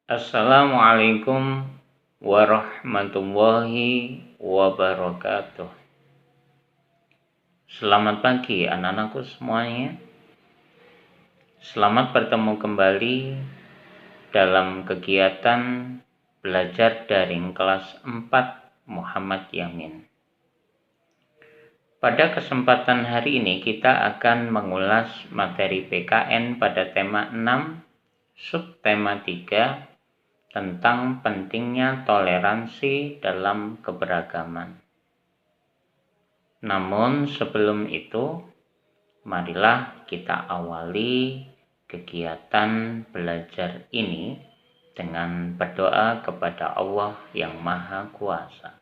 Assalamualaikum warahmatullahi wabarakatuh. Selamat pagi anak-anakku semuanya. Selamat bertemu kembali dalam kegiatan belajar daring kelas 4 Muhammad Yamin. Pada kesempatan hari ini kita akan mengulas materi PKN pada tema 6, subtema 3, tentang pentingnya toleransi dalam keberagaman. Namun sebelum itu, marilah kita awali kegiatan belajar ini dengan berdoa kepada Allah yang Maha Kuasa.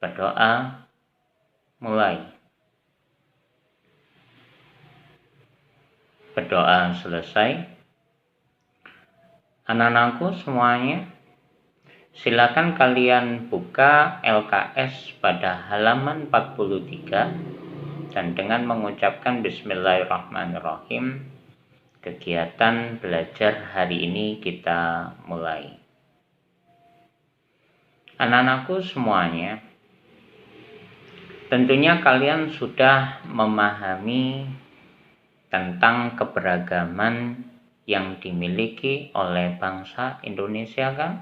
Berdoa mulai. Berdoa selesai. Anak-anakku semuanya, silakan kalian buka LKS pada halaman 43 dan dengan mengucapkan Bismillahirrahmanirrahim, kegiatan belajar hari ini kita mulai. Anak-anakku semuanya, tentunya kalian sudah memahami tentang keberagaman yang dimiliki oleh bangsa Indonesia, kan?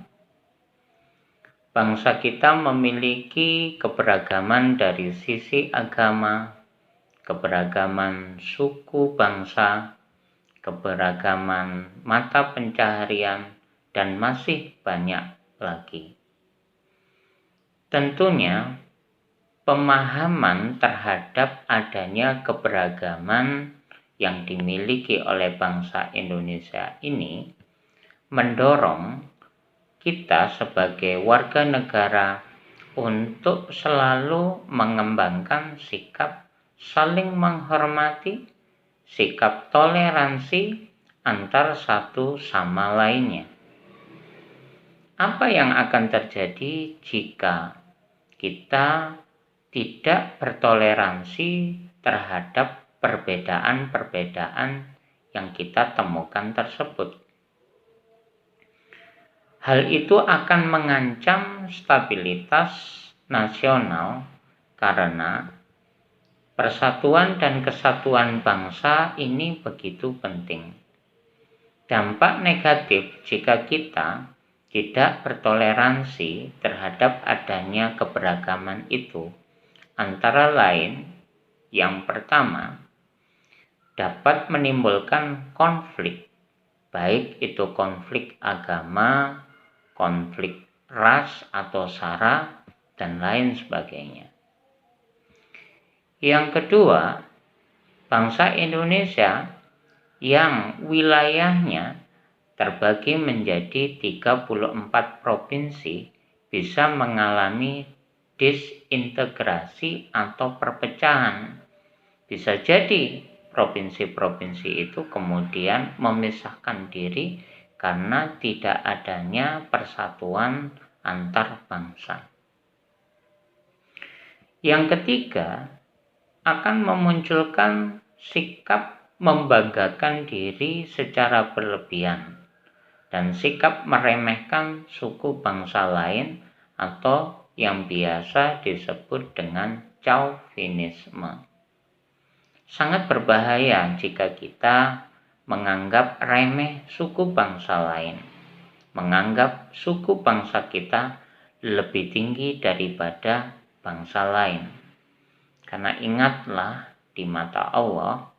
Bangsa kita memiliki keberagaman dari sisi agama, keberagaman suku bangsa, keberagaman mata pencaharian, dan masih banyak lagi. Tentunya, pemahaman terhadap adanya keberagaman yang dimiliki oleh bangsa Indonesia ini mendorong kita sebagai warga negara untuk selalu mengembangkan sikap saling menghormati, sikap toleransi antar satu sama lainnya. Apa yang akan terjadi jika kita tidak bertoleransi terhadap perbedaan-perbedaan yang kita temukan tersebut? Hal itu akan mengancam stabilitas nasional karena persatuan dan kesatuan bangsa ini begitu penting. Dampak negatif jika kita tidak bertoleransi terhadap adanya keberagaman itu antara lain, yang pertama, dapat menimbulkan konflik, baik itu konflik agama, konflik ras atau sara, dan lain sebagainya. Yang kedua, bangsa Indonesia yang wilayahnya terbagi menjadi 34 provinsi bisa mengalami disintegrasi atau perpecahan. Bisa jadi provinsi-provinsi itu kemudian memisahkan diri karena tidak adanya persatuan antar bangsa. Yang ketiga, akan memunculkan sikap membanggakan diri secara berlebihan dan sikap meremehkan suku bangsa lain atau yang biasa disebut dengan chauvinisme. Sangat berbahaya jika kita menganggap remeh suku bangsa lain, menganggap suku bangsa kita lebih tinggi daripada bangsa lain. Karena ingatlah, di mata Allah,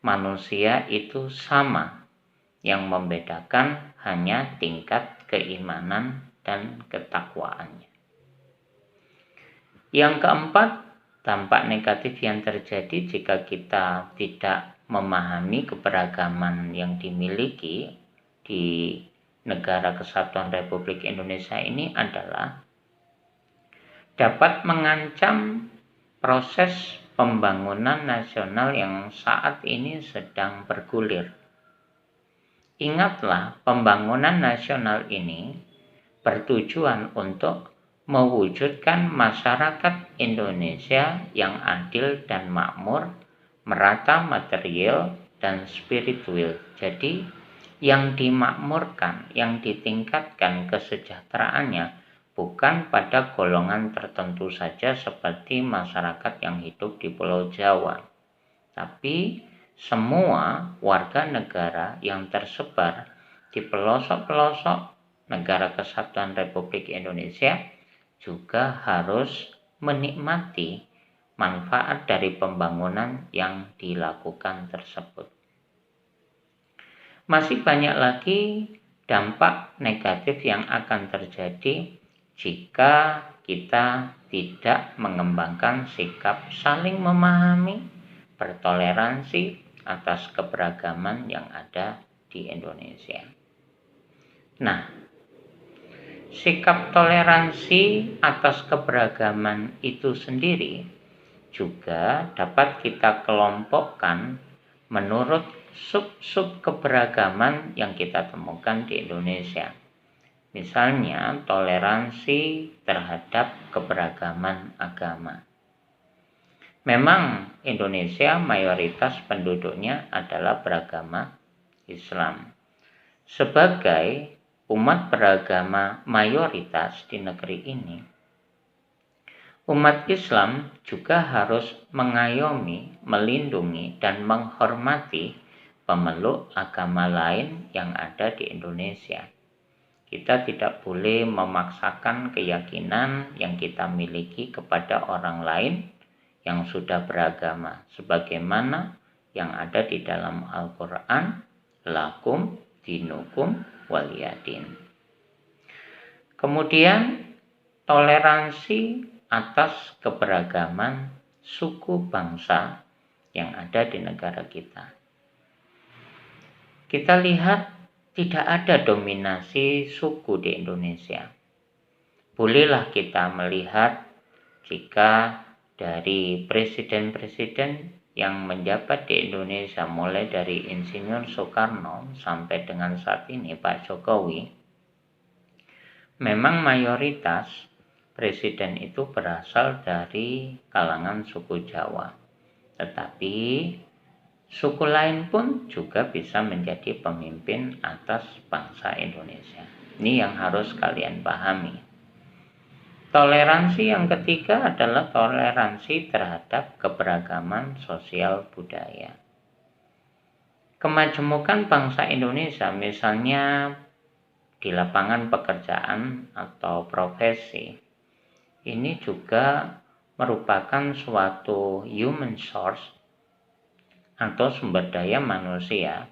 manusia itu sama, yang membedakan hanya tingkat keimanan dan ketakwaannya. Yang keempat, dampak negatif yang terjadi jika kita tidak memahami keberagaman yang dimiliki di negara Kesatuan Republik Indonesia ini adalah dapat mengancam proses pembangunan nasional yang saat ini sedang bergulir. Ingatlah, pembangunan nasional ini bertujuan untuk mewujudkan masyarakat Indonesia yang adil dan makmur, merata material dan spiritual. Jadi, Yang dimakmurkan, yang ditingkatkan kesejahteraannya bukan pada golongan tertentu saja seperti masyarakat yang hidup di Pulau Jawa, tapi semua warga negara yang tersebar di pelosok-pelosok negara kesatuan Republik Indonesia juga harus menikmati manfaat dari pembangunan yang dilakukan tersebut. Masih banyak lagi dampak negatif yang akan terjadi jika kita tidak mengembangkan sikap saling memahami, bertoleransi atas keberagaman yang ada di Indonesia. Nah, sikap toleransi atas keberagaman itu sendiri juga dapat kita kelompokkan menurut sub-sub keberagaman yang kita temukan di Indonesia. Misalnya, toleransi terhadap keberagaman agama. Memang Indonesia mayoritas penduduknya adalah beragama Islam. Sebagai umat beragama mayoritas di negeri ini, umat Islam juga harus mengayomi, melindungi, dan menghormati pemeluk agama lain yang ada di Indonesia. Kita tidak boleh memaksakan keyakinan yang kita miliki kepada orang lain yang sudah beragama, sebagaimana yang ada di dalam Al-Quran, lakum dinukum waliyadin. Kemudian toleransi atas keberagaman suku bangsa yang ada di negara kita. Kita lihat tidak ada dominasi suku di Indonesia. Bolehlah kita melihat jika dari presiden-presiden yang menjabat di Indonesia mulai dari Insinyur Soekarno sampai dengan saat ini Pak Jokowi, memang mayoritas presiden itu berasal dari kalangan suku Jawa. Tetapi suku lain pun juga bisa menjadi pemimpin atas bangsa Indonesia. Ini yang harus kalian pahami. Toleransi yang ketiga adalah toleransi terhadap keberagaman sosial budaya. Kemajemukan bangsa Indonesia misalnya di lapangan pekerjaan atau profesi, ini juga merupakan suatu human source atau sumber daya manusia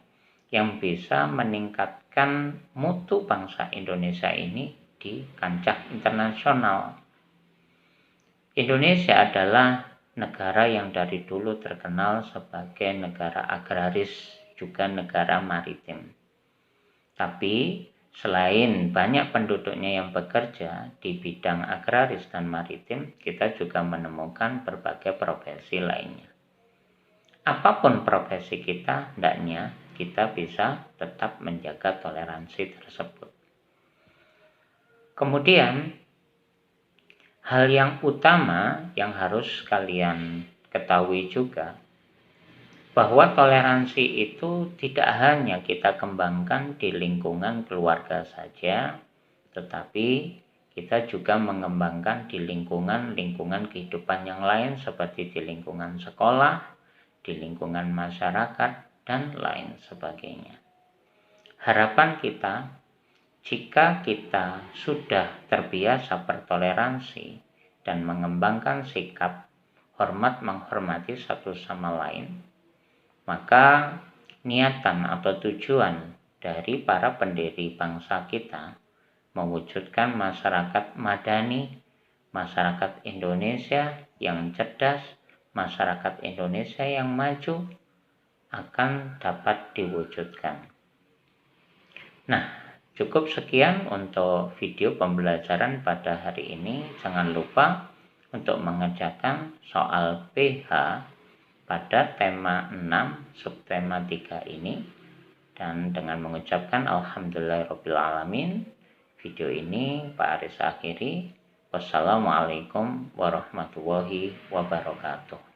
yang bisa meningkatkan mutu bangsa Indonesia ini di kancah internasional. Indonesia adalah negara yang dari dulu terkenal sebagai negara agraris, juga negara maritim. Tapi selain banyak penduduknya yang bekerja di bidang agraris dan maritim, kita juga menemukan berbagai profesi lainnya. Apapun profesi kita, hendaknya kita bisa tetap menjaga toleransi tersebut. Kemudian, hal yang utama yang harus kalian ketahui juga, bahwa toleransi itu tidak hanya kita kembangkan di lingkungan keluarga saja, tetapi kita juga mengembangkan di lingkungan kehidupan yang lain seperti di lingkungan sekolah, di lingkungan masyarakat, dan lain sebagainya. Harapan kita, jika kita sudah terbiasa bertoleransi dan mengembangkan sikap hormat menghormati satu sama lain, maka niatan atau tujuan dari para pendiri bangsa kita mewujudkan masyarakat madani, masyarakat Indonesia yang cerdas, masyarakat Indonesia yang maju akan dapat diwujudkan. Nah, cukup sekian untuk video pembelajaran pada hari ini. Jangan lupa untuk mengerjakan soal PH pada tema 6 subtema 3 ini. Dan dengan mengucapkan alhamdulillahirrabbilalamin, video ini Pak Aris akhiri. Wassalamualaikum warahmatullahi wabarakatuh.